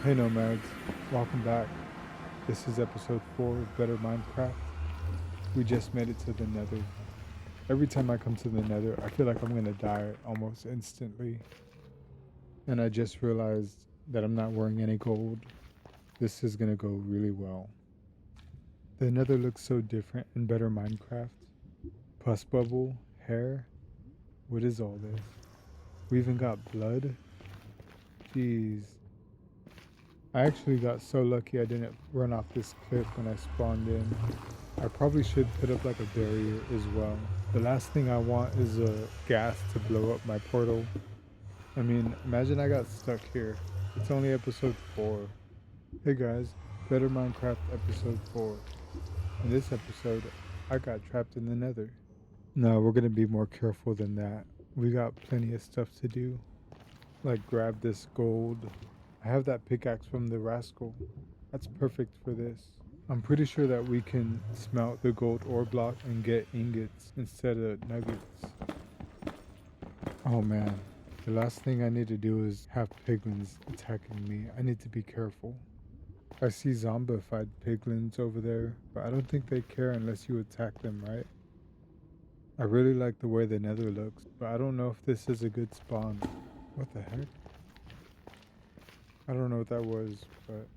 Hey Nomads, welcome back. This is episode 4 of Better Minecraft. We just made it to the Nether. Every time I come to the Nether, I feel like I'm gonna die almost instantly. And I just realized that I'm not wearing any gold. This is gonna go really well. The Nether looks so different in Better Minecraft. Pus bubble, hair. What is all this? We even got blood. Jeez. I actually got so lucky I didn't run off this cliff when I spawned in. I probably should put up like a barrier as well. The last thing I want is a gas to blow up my portal. I mean, imagine I got stuck here. It's only episode 4. Hey guys, Better Minecraft episode 4. In this episode, I got trapped in the Nether. No, we're gonna be more careful than that. We got plenty of stuff to do. Like grab this gold. I have that pickaxe from the rascal. That's perfect for this. I'm pretty sure that we can smelt the gold ore block and get ingots instead of nuggets. Oh man, the last thing I need to do is have piglins attacking me. I need to be careful. I see zombified piglins over there, but I don't think they care unless you attack them, right? I really like the way the Nether looks, but I don't know if this is a good spawn. What the heck? I don't know what that was, but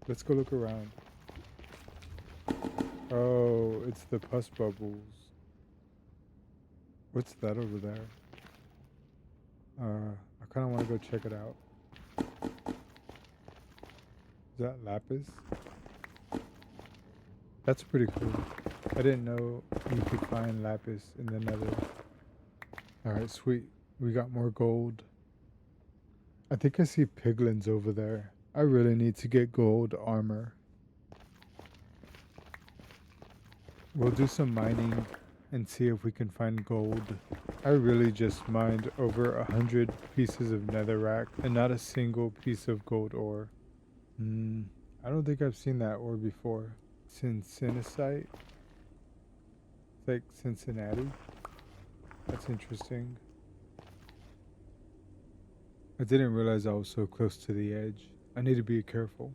let's go look around. Oh, it's the pus bubbles. What's that over there? I kind of want to go check it out. Is that lapis? That's pretty cool. I didn't know you could find lapis in the Nether. Alright, sweet. We got more gold. I think I see piglins over there. I really need to get gold armor. We'll do some mining and see if we can find gold. I really just mined over 100 pieces of netherrack and not a single piece of gold ore. I don't think I've seen that ore before. Cincinnaite? It's like Cincinnati. That's interesting. I didn't realize I was so close to the edge. I need to be careful.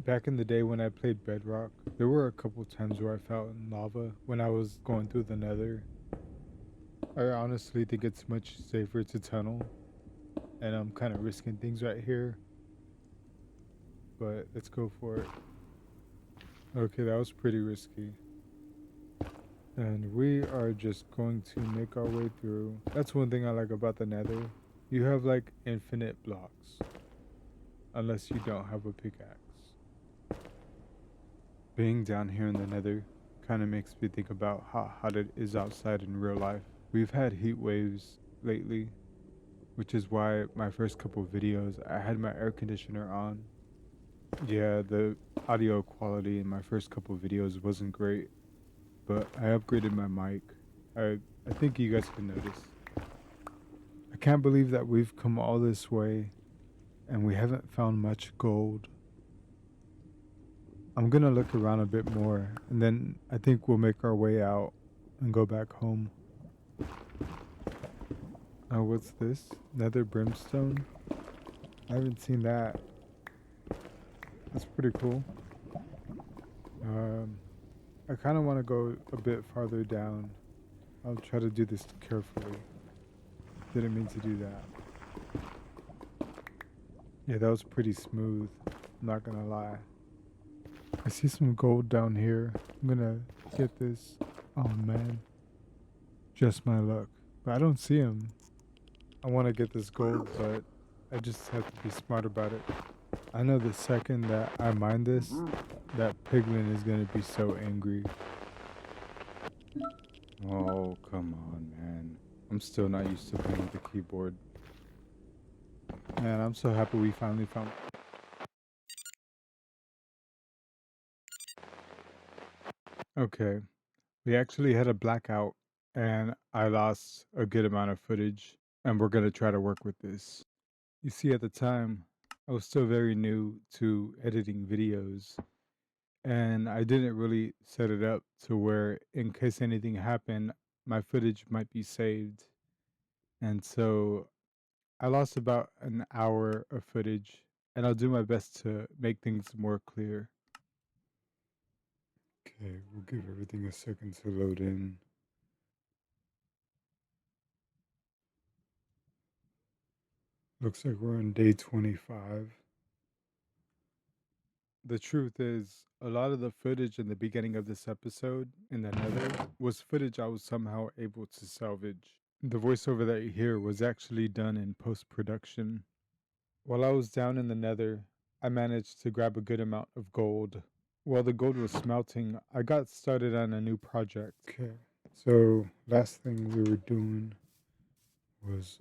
Back in the day when I played Bedrock, there were a couple times where I fell in lava when I was going through the Nether. I honestly think it's much safer to tunnel, and I'm kind of risking things right here. But let's go for it. Okay, that was pretty risky. And we are just going to make our way through. That's one thing I like about the Nether. You have like infinite blocks. Unless you don't have a pickaxe. Being down here in the Nether kind of makes me think about how hot it is outside in real life. We've had heat waves lately, which is why my first couple of videos I had my air conditioner on. Yeah, the audio quality in my first couple of videos wasn't great, but I upgraded my mic. I think you guys can notice. I can't believe that we've come all this way and we haven't found much gold. I'm gonna look around a bit more and then I think we'll make our way out and go back home. Oh, what's this? Nether brimstone? I haven't seen that. That's pretty cool. I kind of want to go a bit farther down. I'll try to do this carefully. Didn't mean to do that. Yeah, that was pretty smooth. I'm not gonna lie. I see some gold down here. I'm gonna get this. Oh man. Just my luck. But I don't see him. I want to get this gold, but I just have to be smart about it. I know the second that I mine this, that piglin is gonna be so angry. Oh, come on, man. I'm still not used to playing with the keyboard. Man, I'm so happy we finally found... Okay, we actually had a blackout, and I lost a good amount of footage, and we're gonna try to work with this. You see, at the time, I was still very new to editing videos, and I didn't really set it up to where in case anything happened, my footage might be saved. And so I lost about an hour of footage, and I'll do my best to make things more clear. Okay, we'll give everything a second to load in. Looks like we're on day 25. The truth is, a lot of the footage in the beginning of this episode in the Nether was footage I was somehow able to salvage. The voiceover that you hear was actually done in post-production. While I was down in the Nether, I managed to grab a good amount of gold. While the gold was smelting, I got started on a new project. Okay, so last thing we were doing was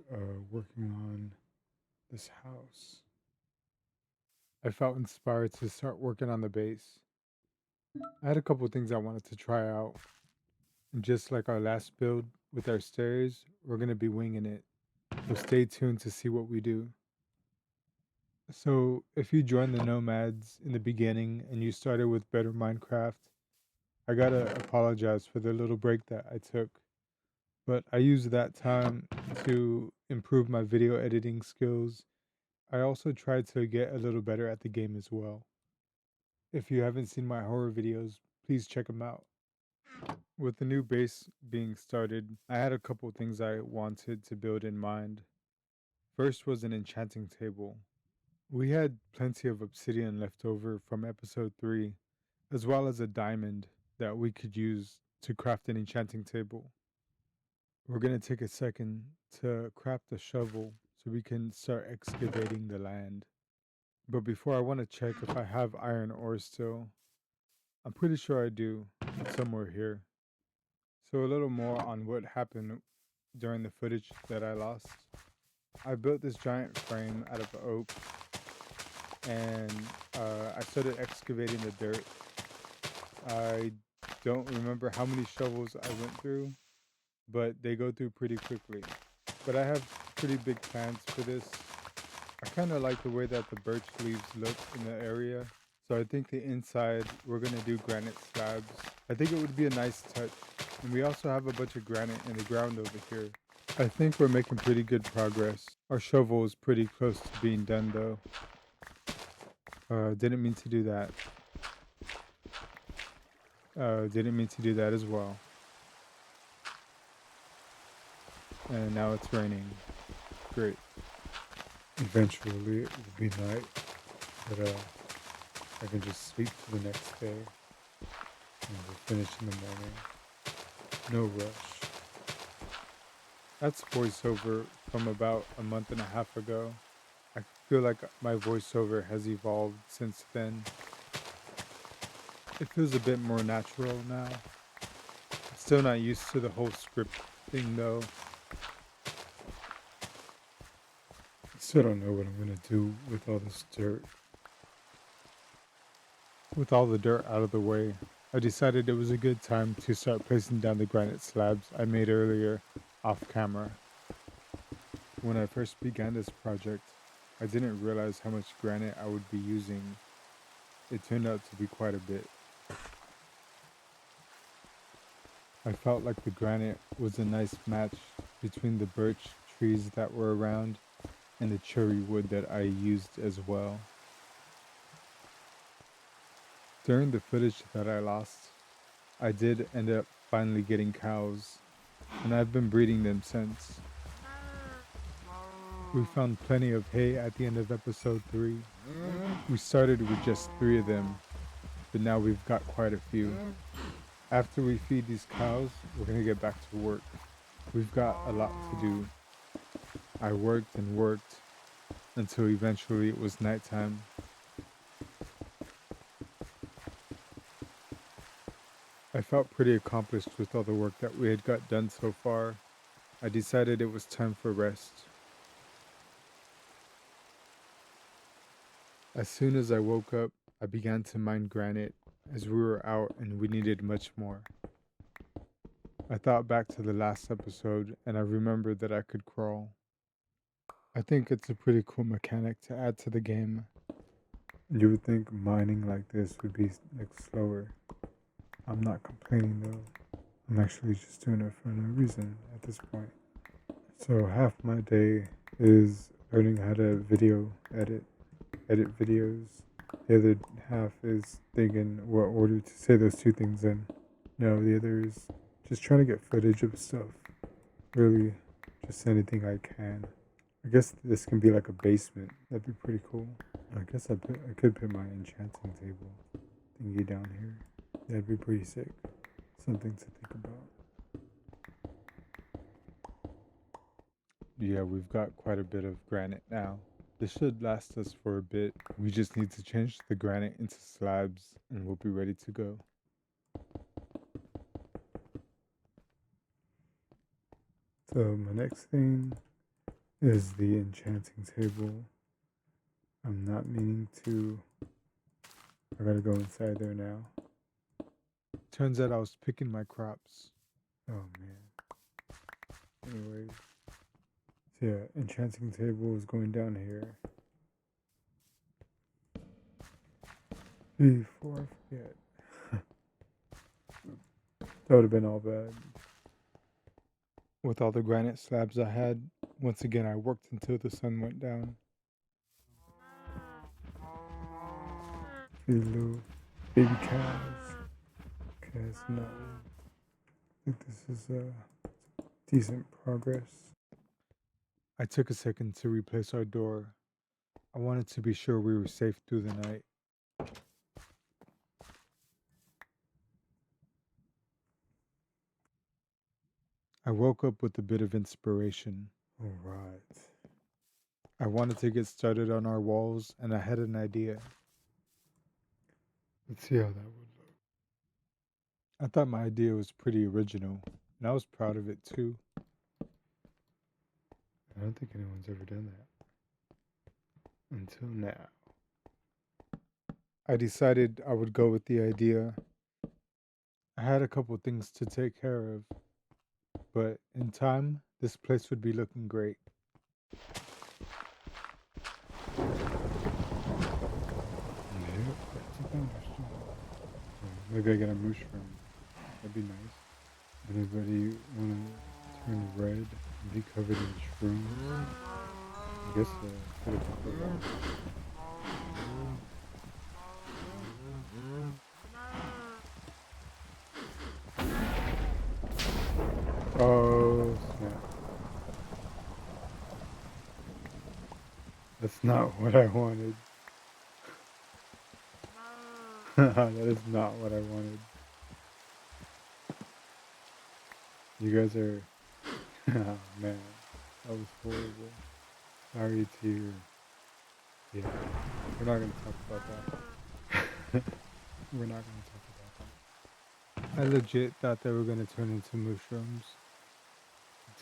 working on this house. I felt inspired to start working on the base. I had a couple things I wanted to try out. And just like our last build with our stairs, we're going to be winging it. So stay tuned to see what we do. So if you joined the Nomads in the beginning and you started with Better Minecraft, I gotta apologize for the little break that I took. But I used that time to improve my video editing skills. I also tried to get a little better at the game as well. If you haven't seen my horror videos, please check them out. With the new base being started, I had a couple things I wanted to build in mind. First was an enchanting table. We had plenty of obsidian left over from episode 3, as well as a diamond that we could use to craft an enchanting table. We're going to take a second to craft a shovel so we can start excavating the land. But before, I want to check if I have iron ore still. I'm pretty sure I do. It's somewhere here. So a little more on what happened during the footage that I lost. I built this giant frame out of oak, and I started excavating the dirt. I don't remember how many shovels I went through, but they go through pretty quickly. But I have pretty big plans for this. I kind of like the way that the birch leaves look in the area. So I think the inside, we're going to do granite slabs. I think it would be a nice touch. And we also have a bunch of granite in the ground over here. I think we're making pretty good progress. Our shovel is pretty close to being done though. Didn't mean to do that. Didn't mean to do that as well. And now it's raining. Great. Eventually it will be night, but I can just sleep to the next day and we'll finish in the morning. No rush. That's voiceover from about a month and a half ago. I feel like my voiceover has evolved since then. It feels a bit more natural now. Still not used to the whole script thing though. Still don't know what I'm gonna do with all this dirt. With all the dirt out of the way, I decided it was a good time to start placing down the granite slabs I made earlier off camera. When I first began this project, I didn't realize how much granite I would be using. It turned out to be quite a bit. I felt like the granite was a nice match between the birch trees that were around and the cherry wood that I used as well. During the footage that I lost, I did end up finally getting cows, and I've been breeding them since. We found plenty of hay at the end of episode 3. We started with just 3 of them, but now we've got quite a few. After we feed these cows, we're gonna get back to work. We've got a lot to do. I worked and worked until eventually it was nighttime. I felt pretty accomplished with all the work that we had got done so far. I decided it was time for rest. As soon as I woke up, I began to mine granite as we were out and we needed much more. I thought back to the last episode and I remembered that I could crawl. I think it's a pretty cool mechanic to add to the game. You would think mining like this would be like slower. I'm not complaining though. I'm actually just doing it for no reason at this point. So half my day is learning how to edit videos. The other half is thinking what order to say those two things in. No, the other is just trying to get footage of stuff. Really, just anything I can. I guess this can be like a basement. That'd be pretty cool. I guess I could put my enchanting table thingy down here. That'd be pretty sick. Something to think about. Yeah, we've got quite a bit of granite now. This should last us for a bit. We just need to change the granite into slabs and we'll be ready to go. So my next thing is the enchanting table. I'm not meaning to. I gotta go inside there now. Turns out I was picking my crops. Oh man. Anyways. So yeah, enchanting table is going down here. Before I forget. That would have been all bad. With all the granite slabs I had, once again I worked until the sun went down. These little baby cows. Okay, it's not. I think this is decent progress. I took a second to replace our door. I wanted to be sure we were safe through the night. I woke up with a bit of inspiration. All right. I wanted to get started on our walls, and I had an idea. Let's see how that would look. I thought my idea was pretty original, and I was proud of it too. I don't think anyone's ever done that. Until now. I decided I would go with the idea. I had a couple things to take care of, but in time, this place would be looking great. Yep, that's a thunderstorm. Maybe I get a mushroom. That'd be nice. Anybody want to turn red and be covered in shrooms? I guess could have put that. Oh snap. That's not what I wanted. That is not what I wanted. You guys are... Oh man, that was horrible. Sorry to you. Yeah, we're not going to talk about that. We're not going to talk about that. I legit thought they were going to turn into mushrooms.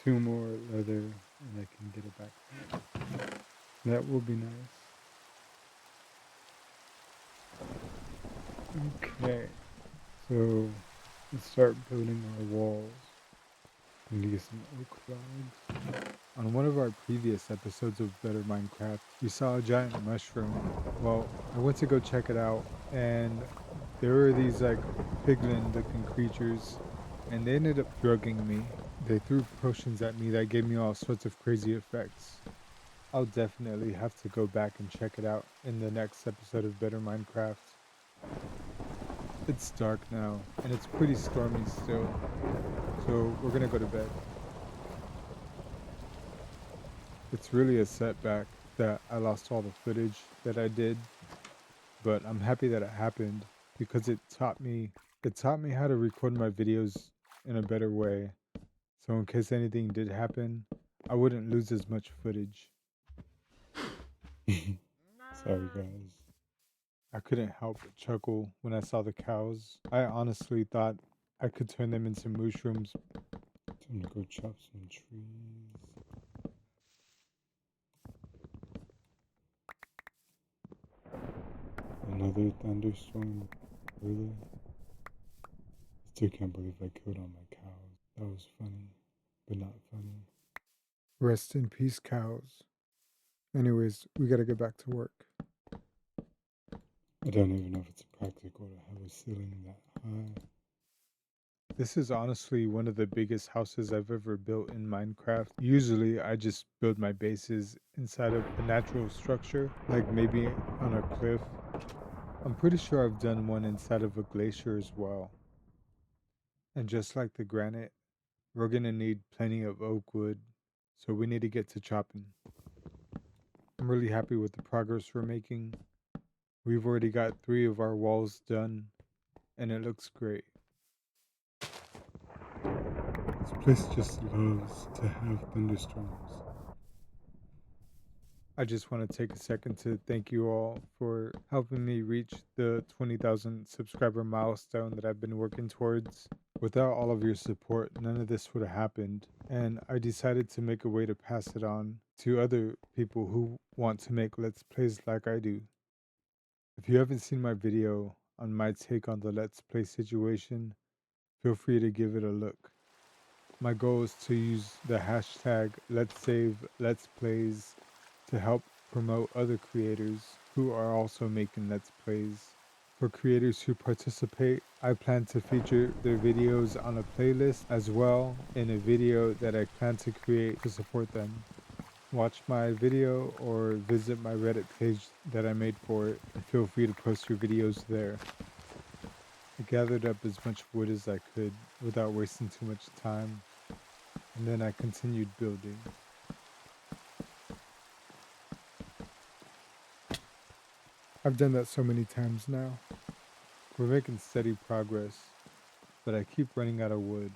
2 more leather and I can get it back. That will be nice. Okay, so let's start building our walls. We need to get some oak logs. On one of our previous episodes of Better Minecraft, we saw a giant mushroom. Well, I went to go check it out, and there were these like piglin-looking creatures, and they ended up drugging me. They threw potions at me that gave me all sorts of crazy effects. I'll definitely have to go back and check it out in the next episode of Better Minecraft. It's dark now, and it's pretty stormy still, so we're gonna go to bed. It's really a setback that I lost all the footage that I did, but I'm happy that it happened because it taught me how to record my videos in a better way. So in case anything did happen, I wouldn't lose as much footage. Sorry guys. I couldn't help but chuckle when I saw the cows. I honestly thought I could turn them into mushrooms. Time to go chop some trees. Another thunderstorm? Really? I still can't believe I killed all my cows. That was funny, but not funny. Rest in peace, cows. Anyways, we gotta get back to work. I don't even know if it's practical to have a ceiling that high. This is honestly one of the biggest houses I've ever built in Minecraft. Usually I just build my bases inside of a natural structure, like maybe on a cliff. I'm pretty sure I've done one inside of a glacier as well. And just like the granite, we're gonna need plenty of oak wood, so we need to get to chopping. I'm really happy with the progress we're making. We've already got 3 of our walls done, and it looks great. This place just loves to have thunderstorms. I just want to take a second to thank you all for helping me reach the 20,000 subscriber milestone that I've been working towards. Without all of your support, none of this would have happened, and I decided to make a way to pass it on to other people who want to make Let's Plays like I do. If you haven't seen my video on my take on the Let's Play situation, feel free to give it a look. My goal is to use the hashtag LetsSaveLetsPlays to help promote other creators who are also making Let's Plays. For creators who participate, I plan to feature their videos on a playlist as well in a video that I plan to create to support them. Watch my video or visit my Reddit page that I made for it, and feel free to post your videos there. I gathered up as much wood as I could without wasting too much time, and then I continued building. I've done that so many times now. We're making steady progress, but I keep running out of wood.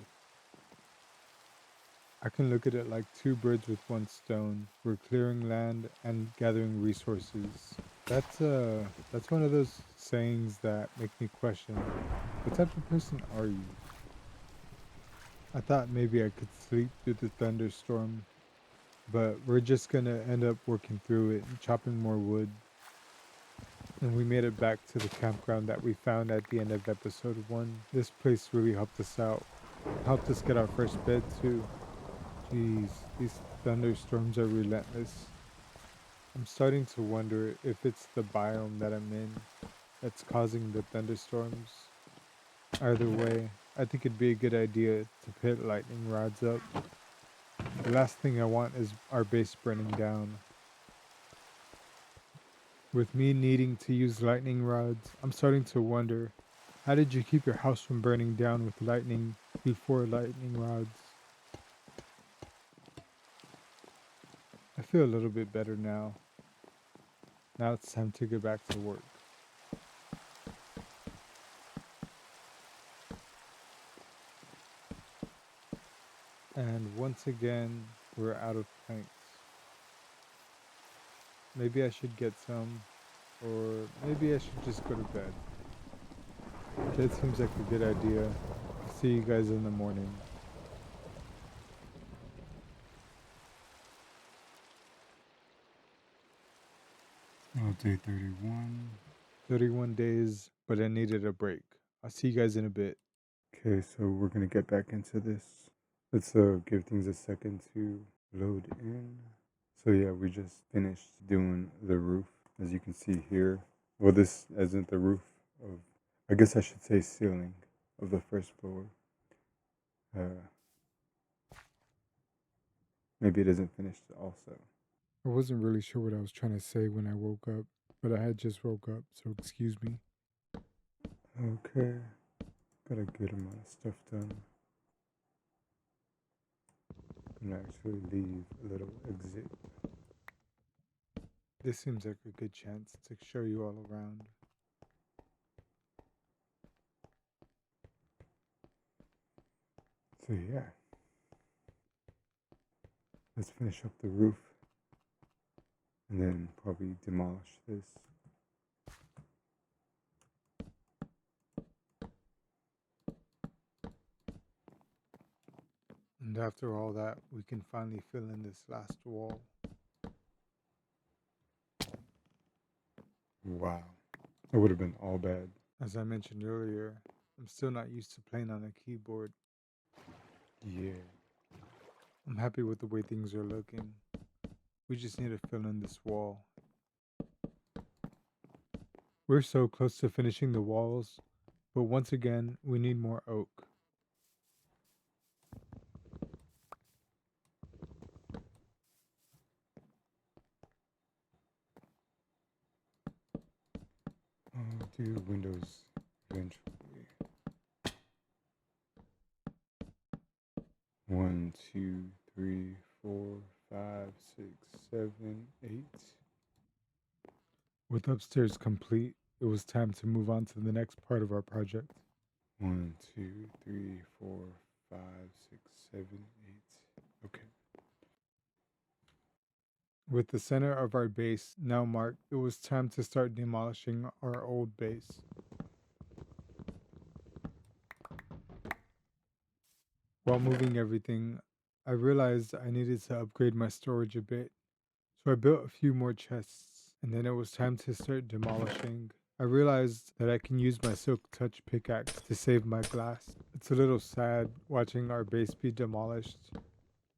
I can look at it like 2 birds with 1 stone. We're clearing land and gathering resources. That's one of those sayings that make me question, what type of person are you? I thought maybe I could sleep through the thunderstorm, but we're just gonna end up working through it and chopping more wood. And we made it back to the campground that we found at the end of episode 1. This place really helped us out. Helped us get our first bed too. Jeez, these thunderstorms are relentless. I'm starting to wonder if it's the biome that I'm in that's causing the thunderstorms. Either way, I think it'd be a good idea to put lightning rods up. The last thing I want is our base burning down. With me needing to use lightning rods, I'm starting to wonder, how did you keep your house from burning down with lightning before lightning rods? I feel a little bit better now. Now it's time to get back to work. And once again, we're out of planks. Maybe I should get some, or maybe I should just go to bed. That seems like a good idea. I'll see you guys in the morning. Oh, day 31. 31 days, but I needed a break. I'll see you guys in a bit. Okay, so we're gonna get back into this. Let's give things a second to load in. So yeah, we just finished doing the roof, as you can see here. Well, this isn't the roof of, I guess I should say ceiling of the first floor. Maybe it isn't finished also. I wasn't really sure what I was trying to say when I woke up, but I had just woke up, so excuse me. Okay, got a good amount of stuff done. I'm gonna actually leave a little exit. This seems like a good chance to show you all around. So yeah, let's finish up the roof and then probably demolish this. And after all that, we can finally fill in this last wall. Wow, it would have been all bad. As I mentioned earlier, I'm still not used to playing on a keyboard. Yeah, I'm happy with the way things are looking. We just need to fill in this wall. We're so close to finishing the walls, but once again, we need more oak. do windows eventually. 1, 2, 3, 4, 5, 6, 7, 8. With upstairs complete, it was time to move on to the next part of our project. 1, 2, 3, 4, 5, 6, 7, 8. Okay. With the center of our base now marked, it was time to start demolishing our old base. While moving everything, I realized I needed to upgrade my storage a bit, so I built a few more chests, and then it was time to start demolishing. I realized that I can use my Silk Touch pickaxe to save my glass. It's a little sad watching our base be demolished,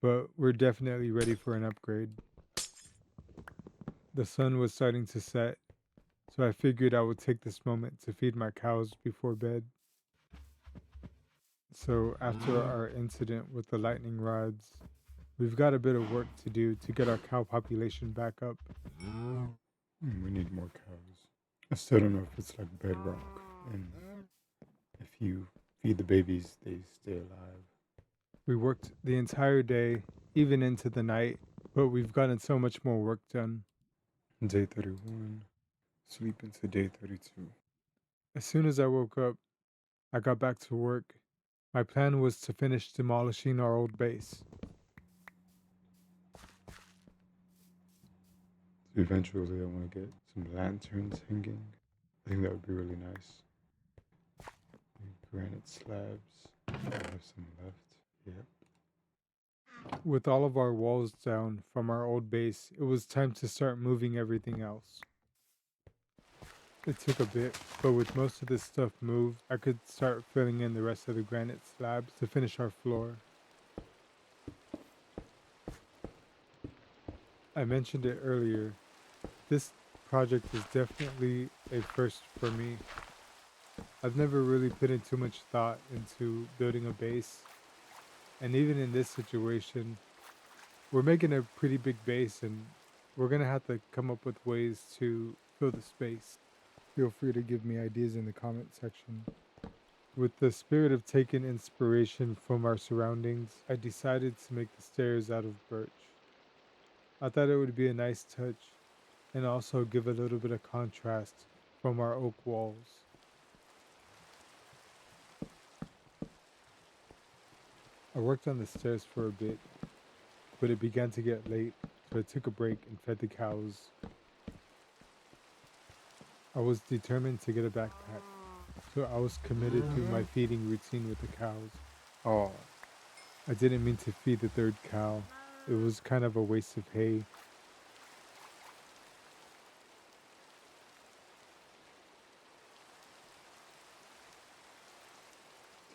but we're definitely ready for an upgrade. The sun was starting to set, so I figured I would take this moment to feed my cows before bed. So after our incident with the lightning rods, we've got a bit of work to do to get our cow population back up. We need more cows. I still don't know if it's like bedrock, and if you feed the babies, they stay alive. We worked the entire day, even into the night, but we've gotten so much more work done. Day 31, sleep into day 32. As soon as I woke up, I got back to work. My plan was to finish demolishing our old base. So eventually I want to get some lanterns hanging. I think that would be really nice. Granite slabs. I have some left. Yep. With all of our walls down from our old base, it was time to start moving everything else. It took a bit, but with most of this stuff moved, I could start filling in the rest of the granite slabs to finish our floor. I mentioned it earlier. This project is definitely a first for me. I've never really put in too much thought into building a base, and even in this situation, we're making a pretty big base and we're gonna have to come up with ways to fill the space. Feel free to give me ideas in the comment section. With the spirit of taking inspiration from our surroundings, I decided to make the stairs out of birch. I thought it would be a nice touch and also give a little bit of contrast from our oak walls. I worked on the stairs for a bit, but it began to get late, so I took a break and fed the cows. I was determined to get a backpack, so I was committed to my feeding routine with the cows. Oh, I didn't mean to feed the third cow. It was kind of a waste of hay.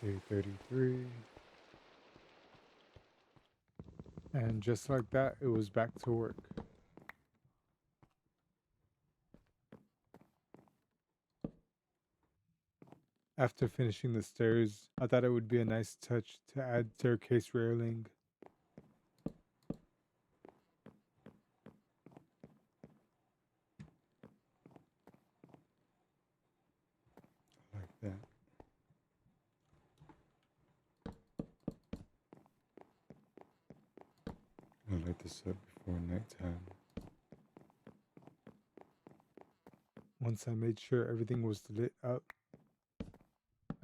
Day 33. And just like that, it was back to work. After finishing the stairs, I thought it would be a nice touch to add staircase railing. Like that. I'll light this up before nighttime. Once I made sure everything was lit up,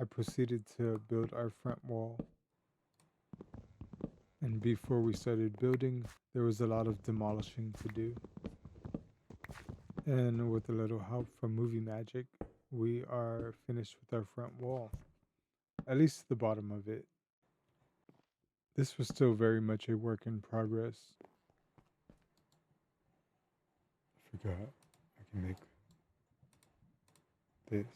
I proceeded to build our front wall. And before we started building, there was a lot of demolishing to do. And with a little help from movie magic, we are finished with our front wall. At least the bottom of it. This was still very much a work in progress. I forgot I can make this.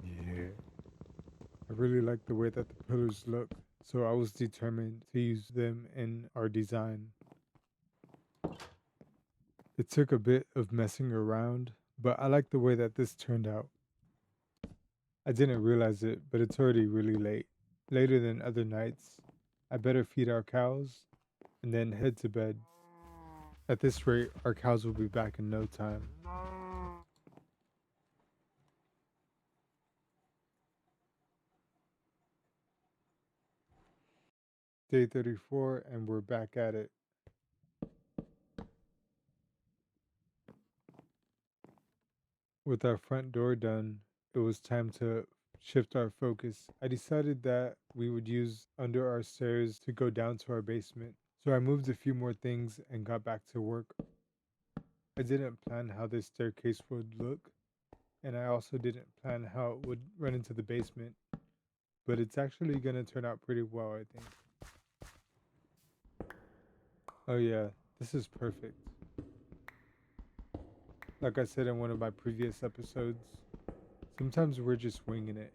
Yeah. I really like the way that the pillars look, so I was determined to use them in our design. It took a bit of messing around, but I like the way that this turned out. I didn't realize it, but it's already really late. Later than other nights. I better feed our cows and then head to bed. At this rate, our cows will be back in no time. Day 34, and we're back at it. With our front door done, it was time to shift our focus. I decided that we would use under our stairs to go down to our basement. So I moved a few more things and got back to work. I didn't plan how this staircase would look, and I also didn't plan how it would run into the basement, but it's actually going to turn out pretty well, I think. Oh yeah, this is perfect. Like I said in one of my previous episodes, sometimes we're just winging it.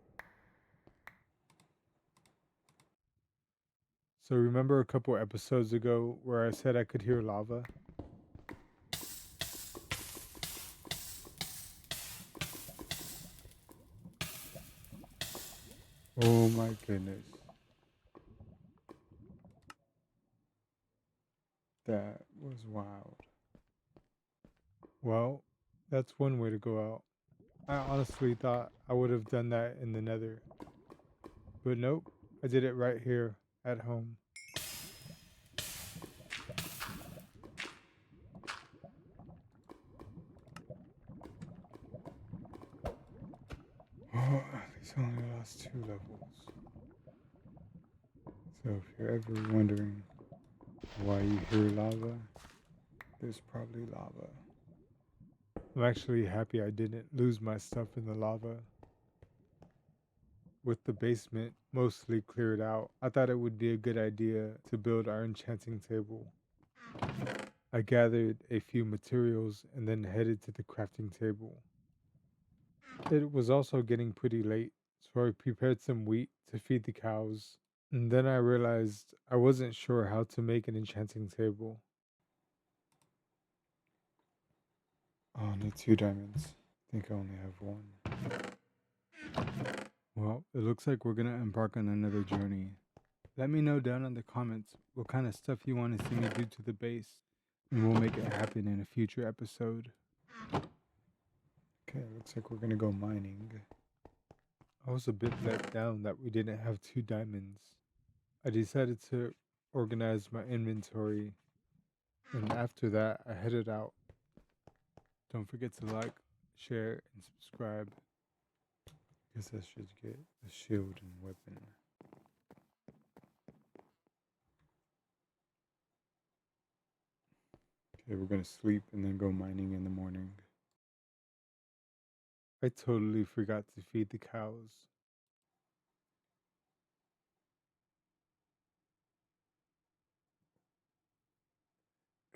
So remember a couple episodes ago where I said I could hear lava? Oh my goodness. That was wild. Well, that's one way to go out. I honestly thought I would have done that in the Nether. But nope, I did it right here at home. Oh, at least I only lost 2 levels. So if you're ever wondering why you hear lava, there's probably lava. I'm actually happy I didn't lose my stuff in the lava. With the basement mostly cleared out, I thought it would be a good idea to build our enchanting table. I gathered a few materials and then headed to the crafting table. It was also getting pretty late, so I prepared some wheat to feed the cows. And then I realized I wasn't sure how to make an enchanting table. Oh, I need 2 diamonds. I think I only have 1. Well, it looks like we're gonna embark on another journey. Let me know down in the comments what kind of stuff you want to see me do to the base, and we'll make it happen in a future episode. Okay, looks like we're gonna go mining. I was a bit let down that we didn't have 2 diamonds. I decided to organize my inventory, and after that I headed out. Don't forget to like, share, and subscribe. Guess I should get a shield and weapon. Okay, we're gonna sleep and then go mining in the morning. I totally forgot to feed the cows.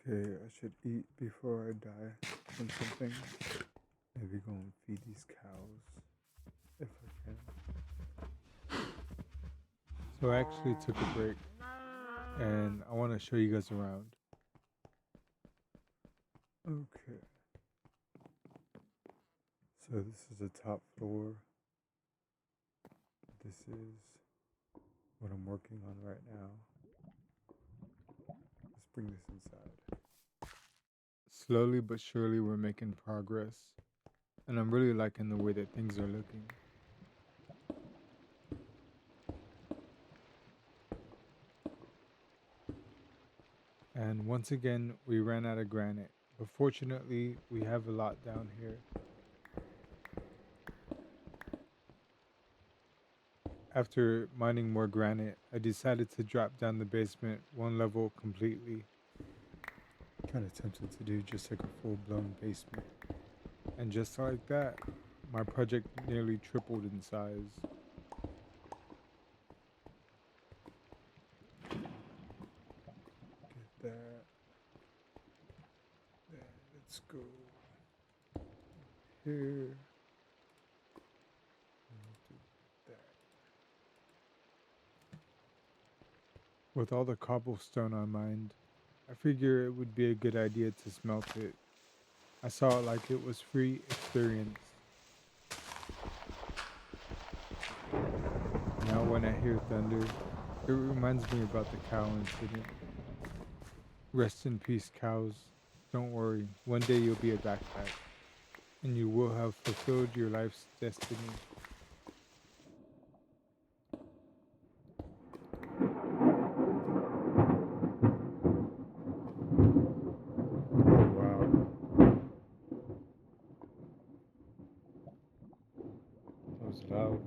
Okay, I should eat before I die from something. Maybe go and feed these cows if I can. So I actually took a break and I want to show you guys around. Okay. So this is the top floor. This is what I'm working on right now. Let's bring this inside. Slowly but surely we're making progress. And I'm really liking the way that things are looking. And once again, we ran out of granite. But fortunately, we have a lot down here. After mining more granite, I decided to drop down the basement 1 level completely. Kind of tempted to do just like a full-blown basement. And just like that, my project nearly tripled in size. Get that. Then let's go here. With all the cobblestone I mined, I figure it would be a good idea to smelt it. I saw it like it was free experience. Now when I hear thunder, it reminds me about the cow incident. Rest in peace, cows. Don't worry, one day you'll be a backpack, and you will have fulfilled your life's destiny. Oh wow, that was loud.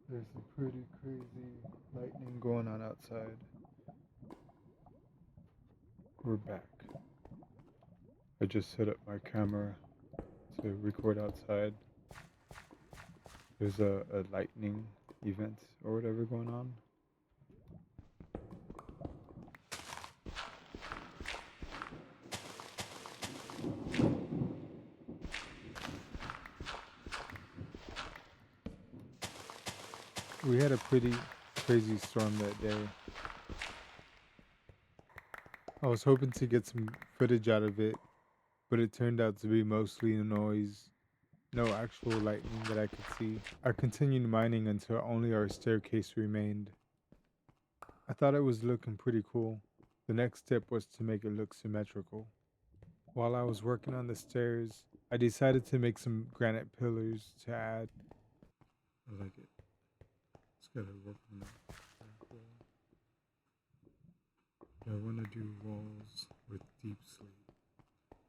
There's some pretty crazy lightning going on outside. We're back. I just set up my camera to record outside. There's a lightning event or whatever going on. We had a pretty crazy storm that day. I was hoping to get some footage out of it, but it turned out to be mostly noise, no actual lightning that I could see. I continued mining until only our staircase remained. I thought it was looking pretty cool. The next step was to make it look symmetrical. While I was working on the stairs, I decided to make some granite pillars to add. I like it. Just gotta work on that. I want to do walls with deep sleep.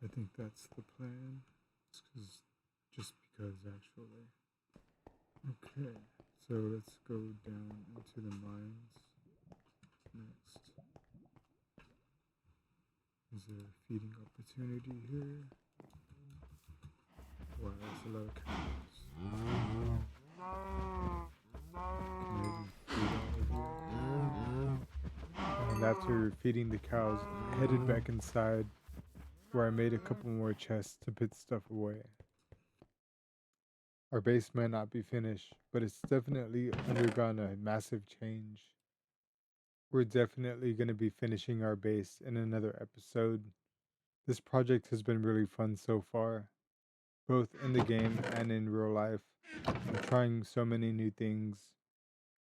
I think that's the plan. Just because, actually. Okay, so let's go down into the mines next. Is there a feeding opportunity here? Wow, that's a lot of cows. And after feeding the cows, I headed back inside, where I made a couple more chests to put stuff away. Our base might not be finished, but it's definitely undergone a massive change. We're definitely going to be finishing our base in another episode. This project has been really fun so far, both in the game and in real life. I'm trying so many new things.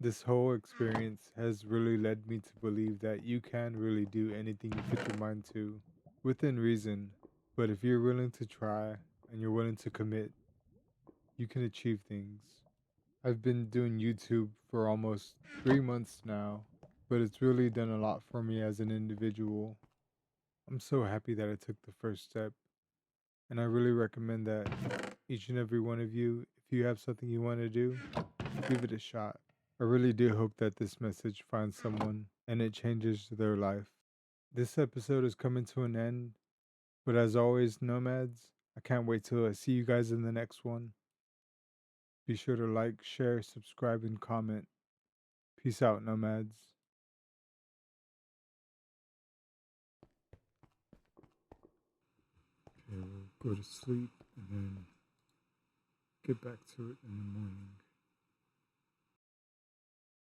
This whole experience has really led me to believe that you can really do anything you put your mind to, within reason. But if you're willing to try and you're willing to commit, you can achieve things. I've been doing YouTube for almost 3 months now, but it's really done a lot for me as an individual. I'm so happy that I took the first step, and I really recommend that each and every one of you, if you have something you want to do, give it a shot. I really do hope that this message finds someone and it changes their life. This episode is coming to an end, but as always, Nomads, I can't wait till I see you guys in the next one. Be sure to like, share, subscribe, and comment. Peace out, Nomads. Okay, we'll go to sleep and then get back to it in the morning.